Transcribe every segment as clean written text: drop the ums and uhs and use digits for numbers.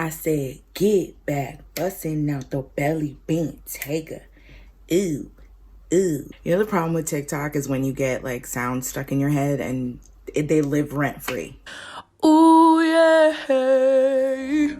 I said, get back, busting out the belly bean tiger. Ooh, ooh. You know, the problem with TikTok is when you get like sounds stuck in your head and they live rent free. Ooh, yeah.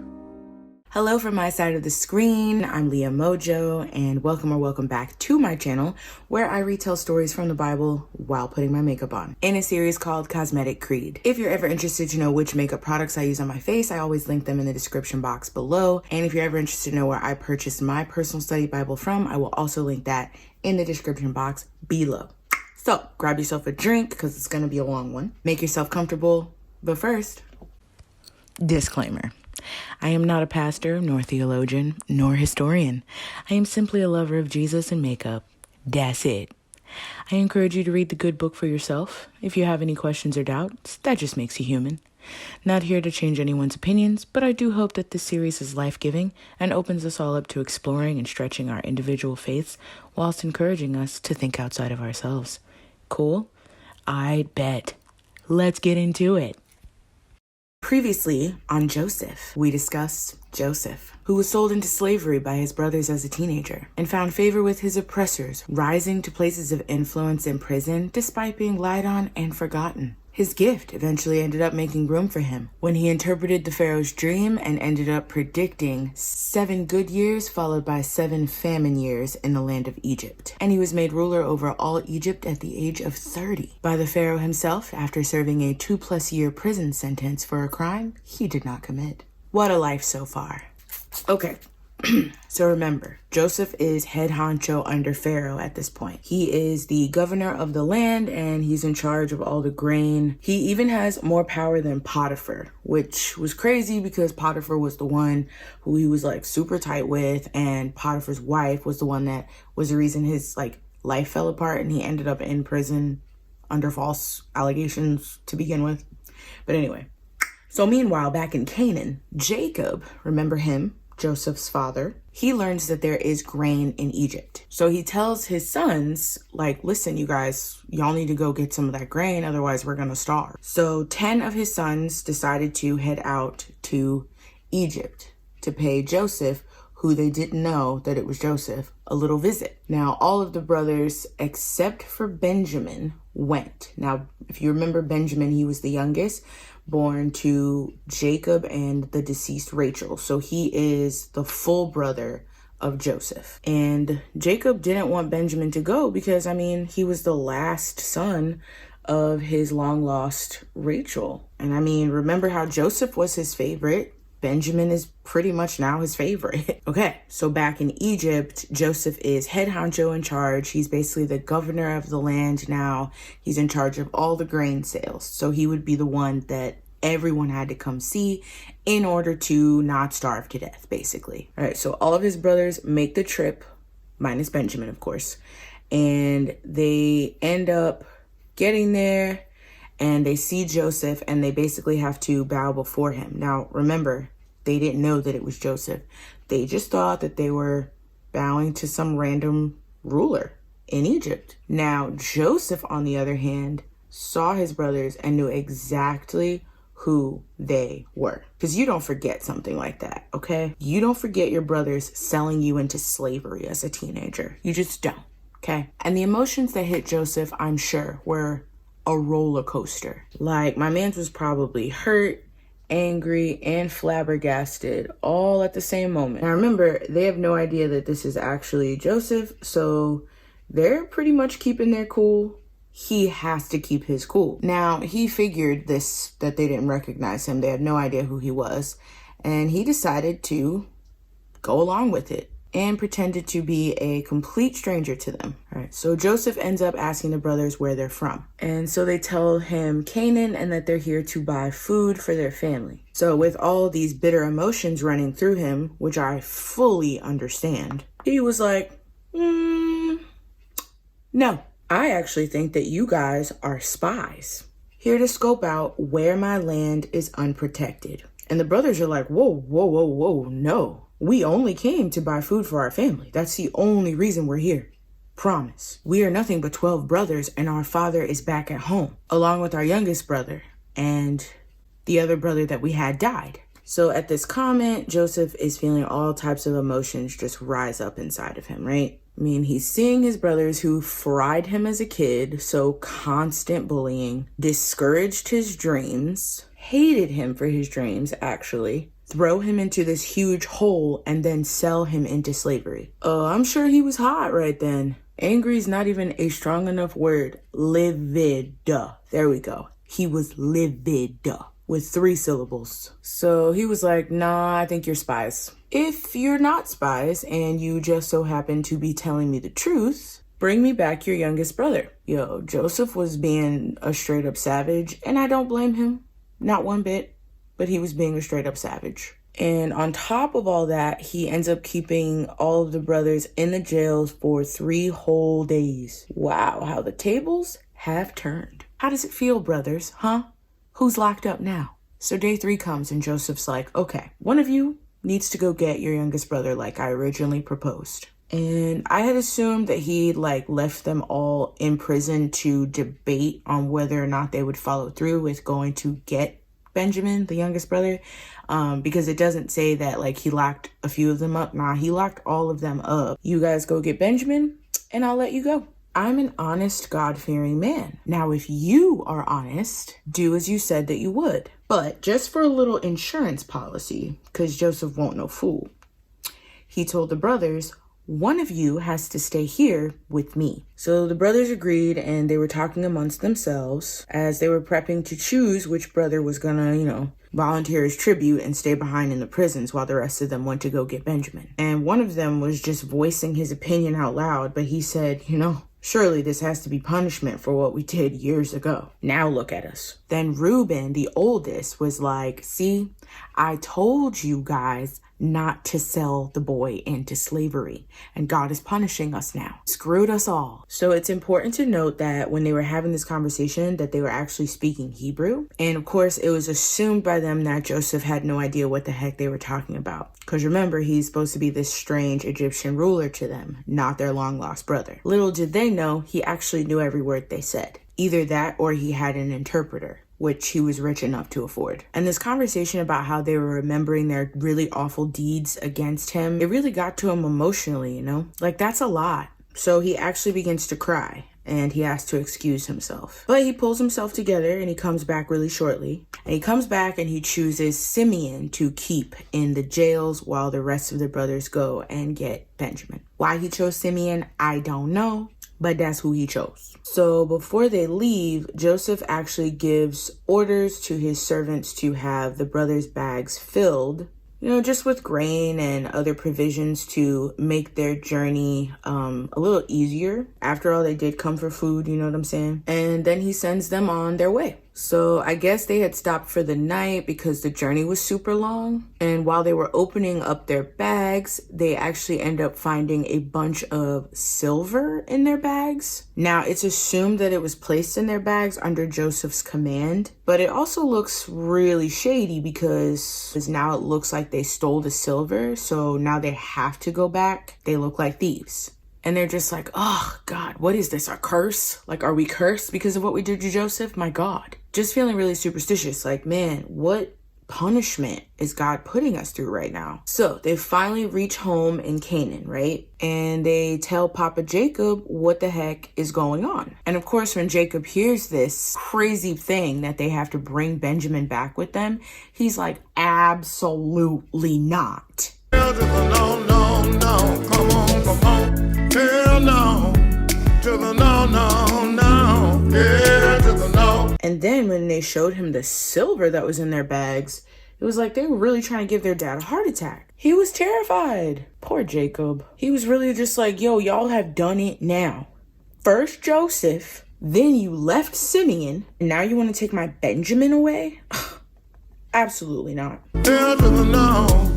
Hello from my side of the screen. I'm Leah Mojo, and welcome back to my channel where I retell stories from the Bible while putting my makeup on in a series called Cosmetic Creed. If you're ever interested to know which makeup products I use on my face, I always link them in the description box below. And if you're ever interested to know where I purchased my personal study Bible from, I will also link that in the description box below. So grab yourself a drink because it's going to be a long one. Make yourself comfortable. But first, disclaimer. I am not a pastor, nor theologian, nor historian. I am simply a lover of Jesus and makeup. That's it. I encourage you to read the good book for yourself. If you have any questions or doubts, that just makes you human. Not here to change anyone's opinions, but I do hope that this series is life-giving and opens us all up to exploring and stretching our individual faiths whilst encouraging us to think outside of ourselves. Cool? I bet. Let's get into it. Previously on Joseph, we discussed Joseph, who was sold into slavery by his brothers as a teenager and found favor with his oppressors, rising to places of influence in prison despite being lied on and forgotten. His gift eventually ended up making room for him when he interpreted the Pharaoh's dream and ended up predicting 7 good years followed by 7 famine years in the land of Egypt. And he was made ruler over all Egypt at the age of 30 by the Pharaoh himself after serving a 2+ year prison sentence for a crime he did not commit. What a life so far. Okay. So remember, Joseph is head honcho under Pharaoh at this point. He is the governor of the land and he's in charge of all the grain. He even has more power than Potiphar, which was crazy because Potiphar was the one who he was like super tight with, and Potiphar's wife was the one that was the reason his life fell apart and he ended up in prison under false allegations to begin with. But anyway, so meanwhile, back in Canaan, Jacob, remember him? Joseph's father, he learns that there is grain in Egypt. So he tells his sons, listen, you guys, y'all need to go get some of that grain, otherwise we're gonna starve. So 10 of his sons decided to head out to Egypt to pay Joseph, who they didn't know that it was Joseph, a little visit. Now, all of the brothers, except for Benjamin, went. Now, if you remember Benjamin, he was the youngest, born to Jacob and the deceased Rachel. So he is the full brother of Joseph. And Jacob didn't want Benjamin to go because, he was the last son of his long lost Rachel. And remember how Joseph was his favorite? Benjamin is pretty much now his favorite. Okay, so back in Egypt, Joseph is head honcho in charge. He's basically the governor of the land now. He's in charge of all the grain sales. So he would be the one that everyone had to come see in order to not starve to death, basically. All right, so all of his brothers make the trip, minus Benjamin, of course. And they end up getting there and they see Joseph and they basically have to bow before him. Now, remember, they didn't know that it was Joseph. They just thought that they were bowing to some random ruler in Egypt. Now, Joseph, on the other hand, saw his brothers and knew exactly who they were. Because you don't forget something like that, okay? You don't forget your brothers selling you into slavery as a teenager. You just don't, okay? And the emotions that hit Joseph, I'm sure, were a roller coaster. My man's was probably hurt, angry, and flabbergasted all at the same moment. Now remember, they have no idea that this is actually Joseph, so they're pretty much keeping their cool. He has to keep his cool. Now, he figured that they didn't recognize him. They had no idea who he was, and he decided to go along with it and pretended to be a complete stranger to them. All right, so Joseph ends up asking the brothers where they're from. And so they tell him Canaan and that they're here to buy food for their family. So with all these bitter emotions running through him, which I fully understand, he was like, no, I actually think that you guys are spies, here to scope out where my land is unprotected. And the brothers are like, whoa, no. We only came to buy food for our family. That's the only reason we're here. Promise. We are nothing but 12 brothers and our father is back at home, along with our youngest brother, and the other brother that we had died. So at this comment, Joseph is feeling all types of emotions just rise up inside of him, right? I mean, he's seeing his brothers who fried him as a kid, so constant bullying, discouraged his dreams, hated him for his dreams, actually, throw him into this huge hole, and then sell him into slavery. I'm sure he was hot right then. Angry is not even a strong enough word. Livid. There we go. He was livid with 3 syllables. So he was like, nah, I think you're spies. If you're not spies and you just so happen to be telling me the truth, bring me back your youngest brother. Yo, Joseph was being a straight up savage, and I don't blame him. Not one bit, but he was being a straight up savage. And on top of all that, he ends up keeping all of the brothers in the jails for 3 whole days. Wow, how the tables have turned. How does it feel, brothers, huh? Who's locked up now? So day 3 comes and Joseph's like, okay, one of you needs to go get your youngest brother like I originally proposed. And I had assumed that he left them all in prison to debate on whether or not they would follow through with going to get Benjamin, the youngest brother, because it doesn't say that he locked a few of them up. Nah, he locked all of them up. You guys go get Benjamin and I'll let you go. I'm an honest, God-fearing man. Now, if you are honest, do as you said that you would. But just for a little insurance policy, because Joseph won't no fool, he told the brothers, one of you has to stay here with me. So the brothers agreed, and they were talking amongst themselves as they were prepping to choose which brother was gonna, volunteer his tribute and stay behind in the prisons while the rest of them went to go get Benjamin. And one of them was just voicing his opinion out loud, but he said, surely this has to be punishment for what we did years ago. Now look at us. Then Reuben, the oldest, was like, see, I told you guys not to sell the boy into slavery, and God is punishing us now. Screwed us all. So it's important to note that when they were having this conversation that they were actually speaking Hebrew. And of course, it was assumed by them that Joseph had no idea what the heck they were talking about. Because remember, he's supposed to be this strange Egyptian ruler to them, not their long lost brother. Little did they know, he actually knew every word they said. Either that or he had an interpreter, which he was rich enough to afford. And this conversation about how they were remembering their really awful deeds against him, it really got to him emotionally, that's a lot. So he actually begins to cry and he has to excuse himself. But he pulls himself together and he comes back really shortly. And he comes back and he chooses Simeon to keep in the jails while the rest of the brothers go and get Benjamin. Why he chose Simeon, I don't know, but that's who he chose. So before they leave, Joseph actually gives orders to his servants to have the brothers' bags filled, just with grain and other provisions to make their journey a little easier. After all, they did come for food, you know what I'm saying? And then he sends them on their way. So I guess they had stopped for the night because the journey was super long. And while they were opening up their bags, they actually end up finding a bunch of silver in their bags. Now, it's assumed that it was placed in their bags under Joseph's command, but it also looks really shady because now it looks like they stole the silver. So now they have to go back. They look like thieves. And they're just like, oh, God, what is this? A curse? Are we cursed because of what we did to Joseph? My God. Just feeling really superstitious. Man, what punishment is God putting us through right now? So they finally reach home in Canaan, right? And they tell Papa Jacob what the heck is going on. And of course, when Jacob hears this crazy thing that they have to bring Benjamin back with them, he's like, absolutely not. No, come on. Hell no, to the no, yeah, to the no. And then when they showed him the silver that was in their bags, it was like they were really trying to give their dad a heart attack. He was terrified. Poor Jacob. He was really just like, yo, y'all have done it now. First Joseph, then you left Simeon, and now you want to take my Benjamin away? Absolutely not. Hell to the no.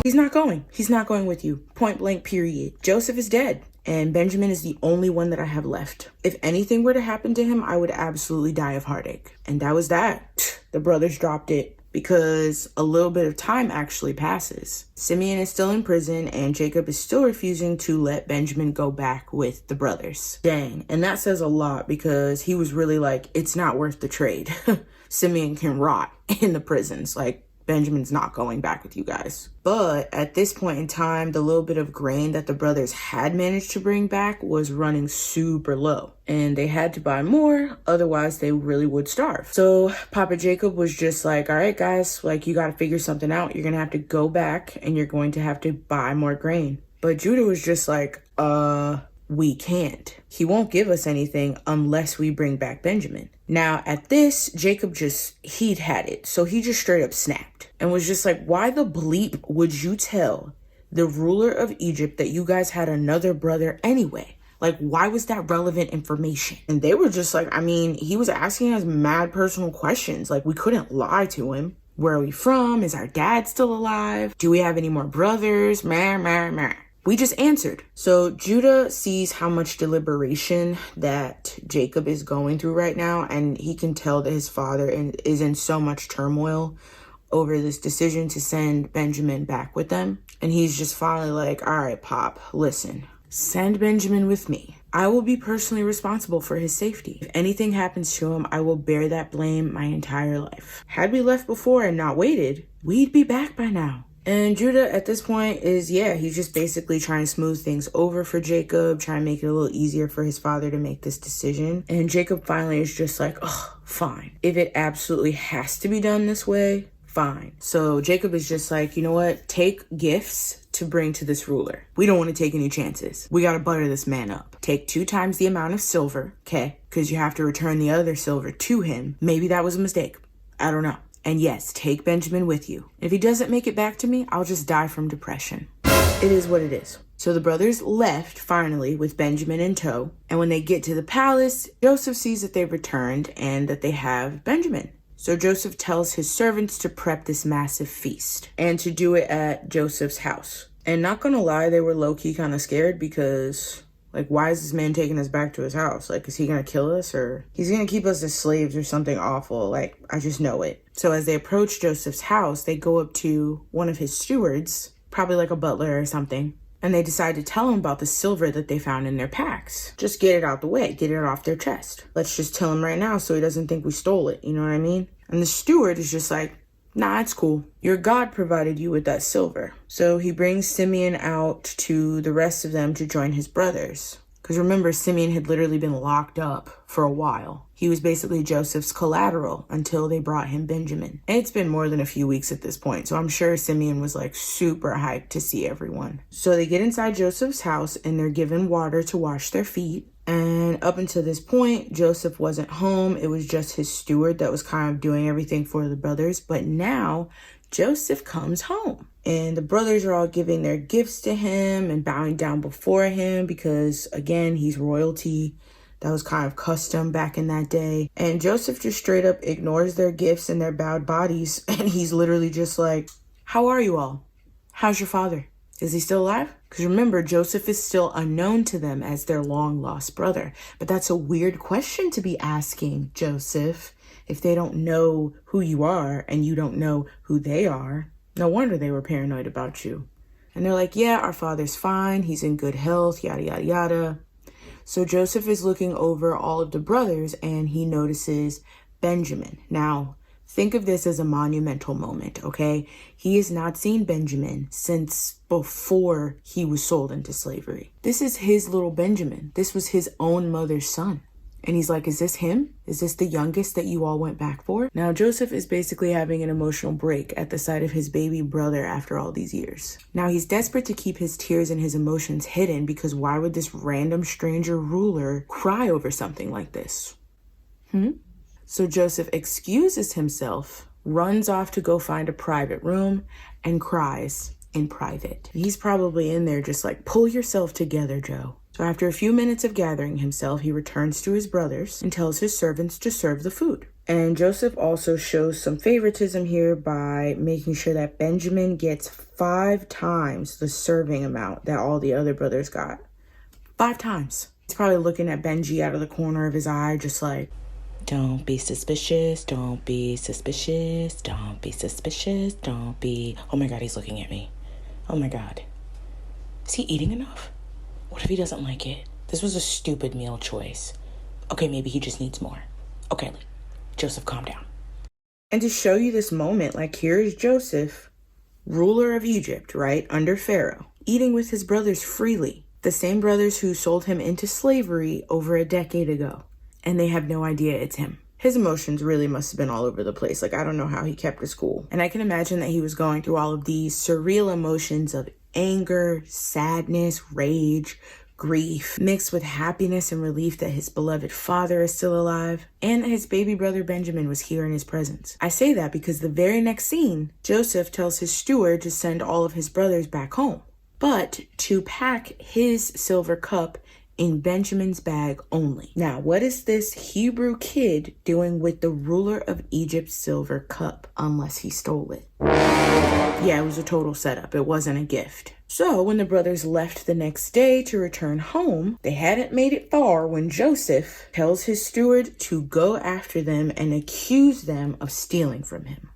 He's not going. He's not going with you. Point blank, period. Joseph is dead, and Benjamin is the only one that I have left. If anything were to happen to him, I would absolutely die of heartache. And that was that. The brothers dropped it. because a little bit of time actually passes. Simeon is still in prison and Jacob is still refusing to let Benjamin go back with the brothers. Dang, and that says a lot because he was really like, it's not worth the trade. Simeon can rot in the prisons. Like, Benjamin's not going back with you guys. But at this point in time, the little bit of grain that the brothers had managed to bring back was running super low. And they had to buy more, otherwise they really would starve. So Papa Jacob was just like, all right, guys, like, you got to figure something out. You're going to have to go back and you're going to have to buy more grain. But Judah was just like, we can't. He won't give us anything unless we bring back Benjamin. Now, at this, Jacob he'd had it. So he just straight up snapped and was just like, why the bleep would you tell the ruler of Egypt that you guys had another brother anyway? Like, why was that relevant information? And they were just like, I mean, he was asking us mad personal questions. Like, we couldn't lie to him. Where are we from? Is our dad still alive? Do we have any more brothers? Meh. We just answered. So Judah sees how much deliberation that Jacob is going through right now, and he can tell that his father is in so much turmoil over this decision to send Benjamin back with them. And he's just finally like, all right, Pop, listen, send Benjamin with me. I will be personally responsible for his safety. If anything happens to him, I will bear that blame my entire life. Had we left before and not waited, we'd be back by now. And Judah at this point is, he's just basically trying to smooth things over for Jacob, trying to make it a little easier for his father to make this decision. And Jacob finally is just like, oh, fine. If it absolutely has to be done this way, fine. So Jacob is just like, you know what? Take gifts to bring to this ruler. We don't want to take any chances. We got to butter this man up. Take 2 times the amount of silver, okay? Because you have to return the other silver to him. Maybe that was a mistake. I don't know. And yes, take Benjamin with you. If he doesn't make it back to me, I'll just die from depression. It is what it is. So the brothers left, finally, with Benjamin in tow. And when they get to the palace, Joseph sees that they've returned and that they have Benjamin. So Joseph tells his servants to prep this massive feast and to do it at Joseph's house. And not gonna lie, they were low-key kind of scared because, like, why is this man taking us back to his house? Like, is he gonna kill us, or he's gonna keep us as slaves or something awful? Like, I just know it. So as they approach Joseph's house, they go up to one of his stewards, probably like a butler or something, and they decide to tell him about the silver that they found in their packs. Just get it out the way, get it off their chest. Let's just tell him right now so he doesn't think we stole it, you know what I mean? And the steward is just like, nah, it's cool. Your God provided you with that silver. So he brings Simeon out to the rest of them to join his brothers. Because remember, Simeon had literally been locked up for a while. He was basically Joseph's collateral until they brought him Benjamin. And it's been more than a few weeks at this point, so I'm sure Simeon was like super hyped to see everyone. So they get inside Joseph's house and they're given water to wash their feet. And up until this point, Joseph wasn't home. It was just his steward that was kind of doing everything for the brothers. But now Joseph comes home and the brothers are all giving their gifts to him and bowing down before him because, again, he's royalty. That was kind of custom back in that day. And Joseph just straight up ignores their gifts and their bowed bodies. And he's literally just like, how are you all? How's your father? Is he still alive? Because remember, Joseph is still unknown to them as their long-lost brother. But that's a weird question to be asking, Joseph, if they don't know who you are and you don't know who they are. No wonder they were paranoid about you. And they're like, yeah, our father's fine. He's in good health, yada, yada, yada. So Joseph is looking over all of the brothers and he notices Benjamin. Now, think of this as a monumental moment, okay? He has not seen Benjamin since before he was sold into slavery. This is his little Benjamin. This was his own mother's son. And he's like, is this him? Is this the youngest that you all went back for? Now, Joseph is basically having an emotional break at the sight of his baby brother after all these years. Now, he's desperate to keep his tears and his emotions hidden because why would this random stranger ruler cry over something like this? So Joseph excuses himself, runs off to go find a private room, and cries in private. He's probably in there just like, pull yourself together, Joe. So after a few minutes of gathering himself, he returns to his brothers and tells his servants to serve the food. And Joseph also shows some favoritism here by making sure that Benjamin gets 5 times the serving amount that all the other brothers got. 5 times. He's probably looking at Benji out of the corner of his eye, just like, Don't be suspicious, don't be suspicious, don't be suspicious, don't be... Oh my God, he's looking at me. Oh my God. Is he eating enough? What if he doesn't like it? This was a stupid meal choice. Okay, maybe he just needs more. Okay, Joseph, calm down. And to show you this moment, like here's Joseph, ruler of Egypt, right, under Pharaoh, eating with his brothers freely. The same brothers who sold him into slavery over a decade ago. And they have no idea it's him. His emotions really must have been all over the place. Like, I don't know how he kept his cool. And I can imagine that he was going through all of these surreal emotions of anger, sadness, rage, grief, mixed with happiness and relief that his beloved father is still alive, and that his baby brother Benjamin was here in his presence. I say that because the very next scene, Joseph tells his steward to send all of his brothers back home, but to pack his silver cup in Benjamin's bag only. Now, what is this Hebrew kid doing with the ruler of Egypt's silver cup, unless he stole it? Yeah, it was a total setup. It wasn't a gift. So when the brothers left the next day to return home, they hadn't made it far when Joseph tells his steward to go after them and accuse them of stealing from him.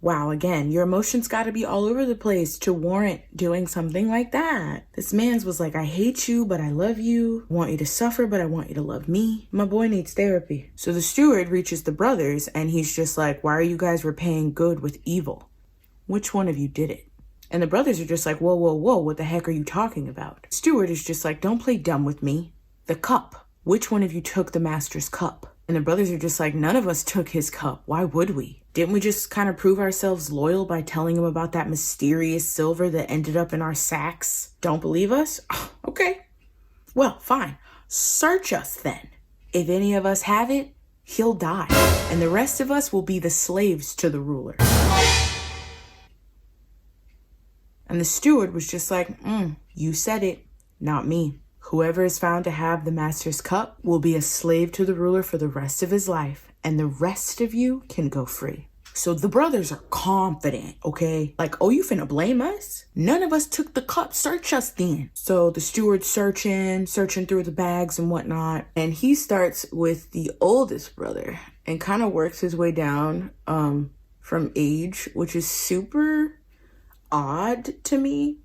Wow, again, your emotions got to be all over the place to warrant doing something like that. This man's was like, I hate you, but I love you. I want you to suffer, but I want you to love me. My boy needs therapy. So the steward reaches the brothers and he's just like, why are you guys repaying good with evil? Which one of you did it? And the brothers are just like, whoa, whoa, whoa, what the heck are you talking about? Steward is just like, don't play dumb with me. The cup. Which one of you took the master's cup? And the brothers are just like, none of us took his cup. Why would we? Didn't we just kind of prove ourselves loyal by telling him about that mysterious silver that ended up in our sacks? Don't believe us? Oh, okay. Well, fine. Search us then. If any of us have it, he'll die. And the rest of us will be the slaves to the ruler. And the steward was just like, you said it, not me. Whoever is found to have the master's cup will be a slave to the ruler for the rest of his life, and the rest of you can go free. So the brothers are confident, okay? Like, oh, you finna blame us? None of us took the cup. Search us then. So the steward's searching through the bags and whatnot. And he starts with the oldest brother and kind of works his way down from age, which is super odd to me.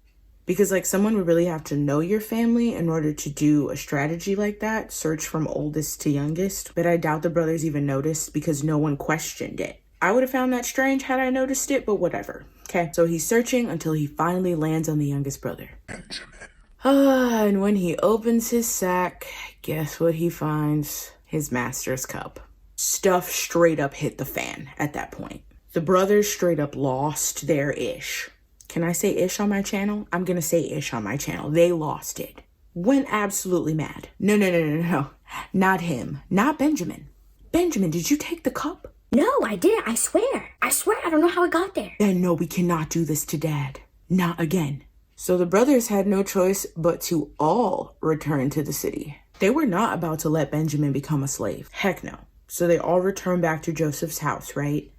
Because, like, someone would really have to know your family in order to do a strategy like that, search from oldest to youngest. But I doubt the brothers even noticed because no one questioned it. I would have found that strange had I noticed it, but whatever. Okay, so he's searching until he finally lands on the youngest brother. Benjamin. And when he opens his sack, guess what he finds? His master's cup. Stuff straight up hit the fan at that point. The brothers straight up lost their ish. Can I say ish on my channel? I'm going to say ish on my channel. They lost it. Went absolutely mad. No. Not him. Not Benjamin. Benjamin, did you take the cup? No, I didn't. I swear. I don't know how it got there. Then no, we cannot do this to Dad. Not again. So the brothers had no choice but to all return to the city. They were not about to let Benjamin become a slave. Heck no. So they all return back to Joseph's house, right?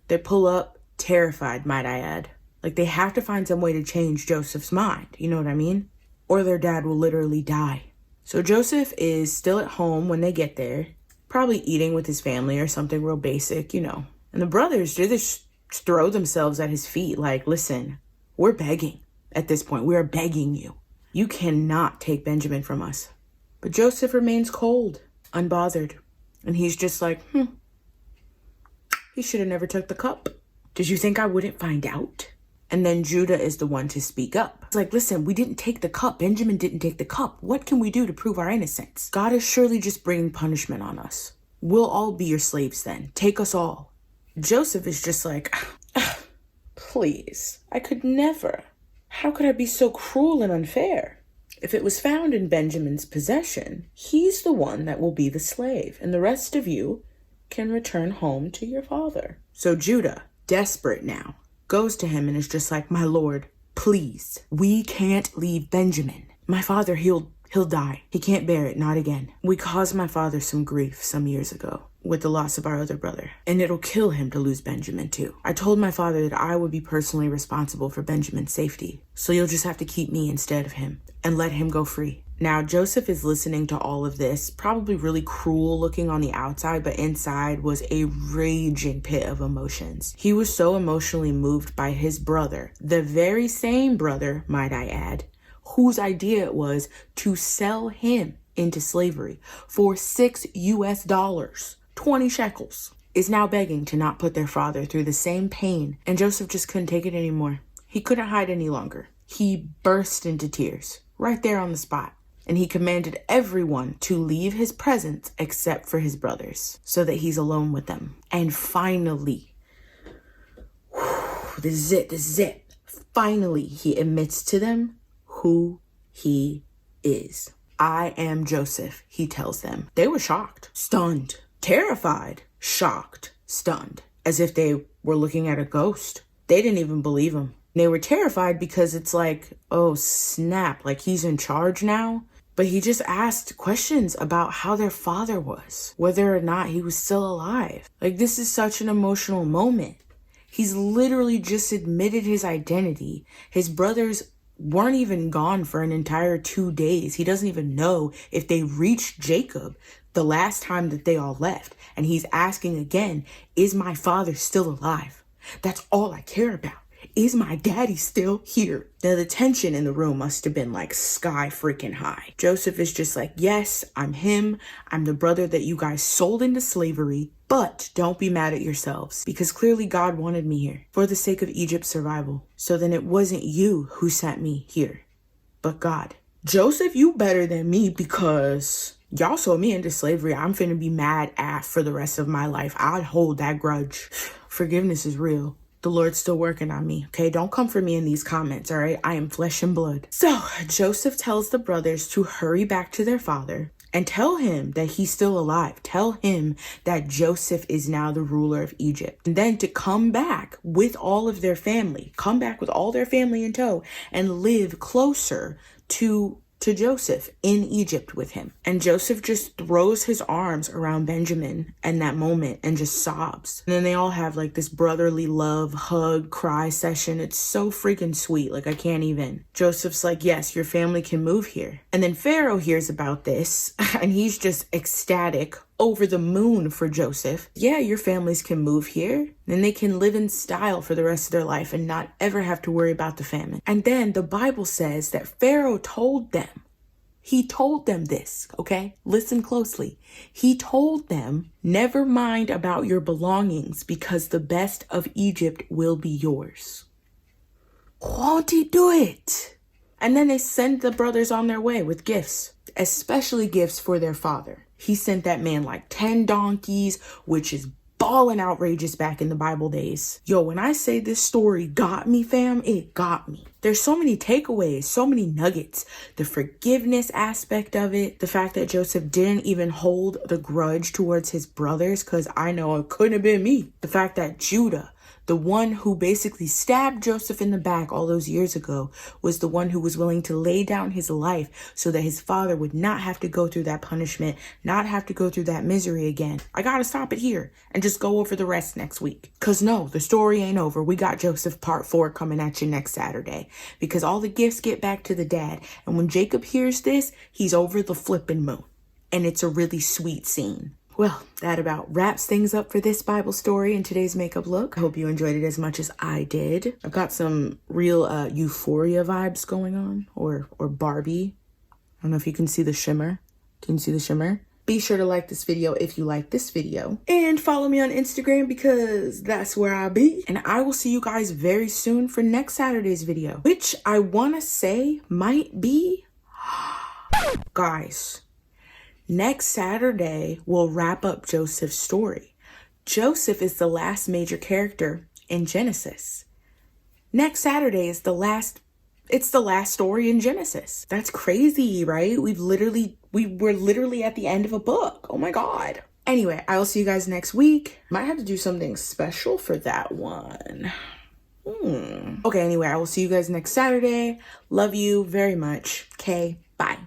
They pull up, terrified, might I add. Like, they have to find some way to change Joseph's mind, you know what I mean? Or their dad will literally die. So Joseph is still at home when they get there, probably eating with his family or something real basic, you know. And the brothers just throw themselves at his feet like, listen, we're begging at this point. We are begging you. You cannot take Benjamin from us. But Joseph remains cold, unbothered. And he's just like, he should have never took the cup. Did you think I wouldn't find out? And then Judah is the one to speak up. It's like, listen, we didn't take the cup. Benjamin didn't take the cup. What can we do to prove our innocence? God is surely just bringing punishment on us. We'll all be your slaves then. Take us all. Joseph is just like, please, I could never. How could I be so cruel and unfair? If it was found in Benjamin's possession, he's the one that will be the slave, and the rest of you can return home to your father. So Judah, desperate now, goes to him and is just like, my lord, please, we can't leave Benjamin. My father, he'll die. He can't bear it, not again. We caused my father some grief some years ago with the loss of our other brother, and it'll kill him to lose Benjamin too. I told my father that I would be personally responsible for Benjamin's safety, so you'll just have to keep me instead of him and let him go free. Now, Joseph is listening to all of this, probably really cruel looking on the outside, but inside was a raging pit of emotions. He was so emotionally moved by his brother, the very same brother, might I add, whose idea it was to sell him into slavery for $6, 20 shekels, is now begging to not put their father through the same pain. And Joseph just couldn't take it anymore. He couldn't hide any longer. He burst into tears right there on the spot. And he commanded everyone to leave his presence except for his brothers, so that he's alone with them. And finally, this is it. Finally, he admits to them who he is. I am Joseph, he tells them. They were shocked, stunned, terrified, shocked, stunned, as if they were looking at a ghost. They didn't even believe him. They were terrified because it's like, oh snap, like he's in charge now. But he just asked questions about how their father was, whether or not he was still alive. Like, this is such an emotional moment. He's literally just admitted his identity. His brothers weren't even gone for an entire 2 days. He doesn't even know if they reached Jacob the last time that they all left. And he's asking again, is my father still alive? That's all I care about. Is my daddy still here? Now, the tension in the room must have been like sky freaking high. Joseph is just like, yes, I'm him. I'm the brother that you guys sold into slavery. But don't be mad at yourselves, because clearly God wanted me here for the sake of Egypt's survival. So then it wasn't you who sent me here, but God. Joseph, you better than me, because y'all sold me into slavery. I'm finna be mad at for the rest of my life. I'd hold that grudge. Forgiveness is real. The Lord's still working on me, okay? Don't come for me in these comments, all right? I am flesh and blood. So Joseph tells the brothers to hurry back to their father and tell him that he's still alive. Tell him that Joseph is now the ruler of Egypt. And then to come back with all of their family, come back with all their family in tow and live closer to Joseph in Egypt with him. And Joseph just throws his arms around Benjamin in that moment and just sobs. And then they all have like this brotherly love, hug, cry session. It's so freaking sweet. Like, I can't even. Joseph's like, yes, your family can move here. And then Pharaoh hears about this and he's just ecstatic, over the moon for Joseph. Yeah, your families can move here. Then they can live in style for the rest of their life and not ever have to worry about the famine. And then the Bible says that Pharaoh told them, he told them this, okay? Listen closely. He told them, never mind about your belongings, because the best of Egypt will be yours. Won't he do it? And then they send the brothers on their way with gifts, especially gifts for their father. He sent that man like 10 donkeys, which is ballin' outrageous back in the Bible days. Yo, when I say this story got me, fam, it got me. There's so many takeaways, so many nuggets. The forgiveness aspect of it, the fact that Joseph didn't even hold the grudge towards his brothers, because I know it couldn't have been me. The fact that Judah, the one who basically stabbed Joseph in the back all those years ago, was the one who was willing to lay down his life so that his father would not have to go through that punishment, not have to go through that misery again. I gotta stop it here and just go over the rest next week. Cause no, the story ain't over. We got Joseph part 4 coming at you next Saturday, because all the gifts get back to the dad. And when Jacob hears this, he's over the flipping moon. And it's a really sweet scene. Well, that about wraps things up for this Bible story and today's makeup look. I hope you enjoyed it as much as I did. I've got some real Euphoria vibes going on, or Barbie. I don't know if you can see the shimmer. Can you see the shimmer? Be sure to like this video if you like this video. And follow me on Instagram, because that's where I'll be. And I will see you guys very soon for next Saturday's video, which I want to say might be... Guys, next Saturday will wrap up Joseph's story. Joseph is the last major character in Genesis. Next Saturday is it's the last story in Genesis. That's crazy, right? We were literally at the end of a book. Oh my God. Anyway, I will see you guys next week. Might have to do something special for that one. Okay, anyway, I will see you guys next Saturday. Love you very much. Okay, bye.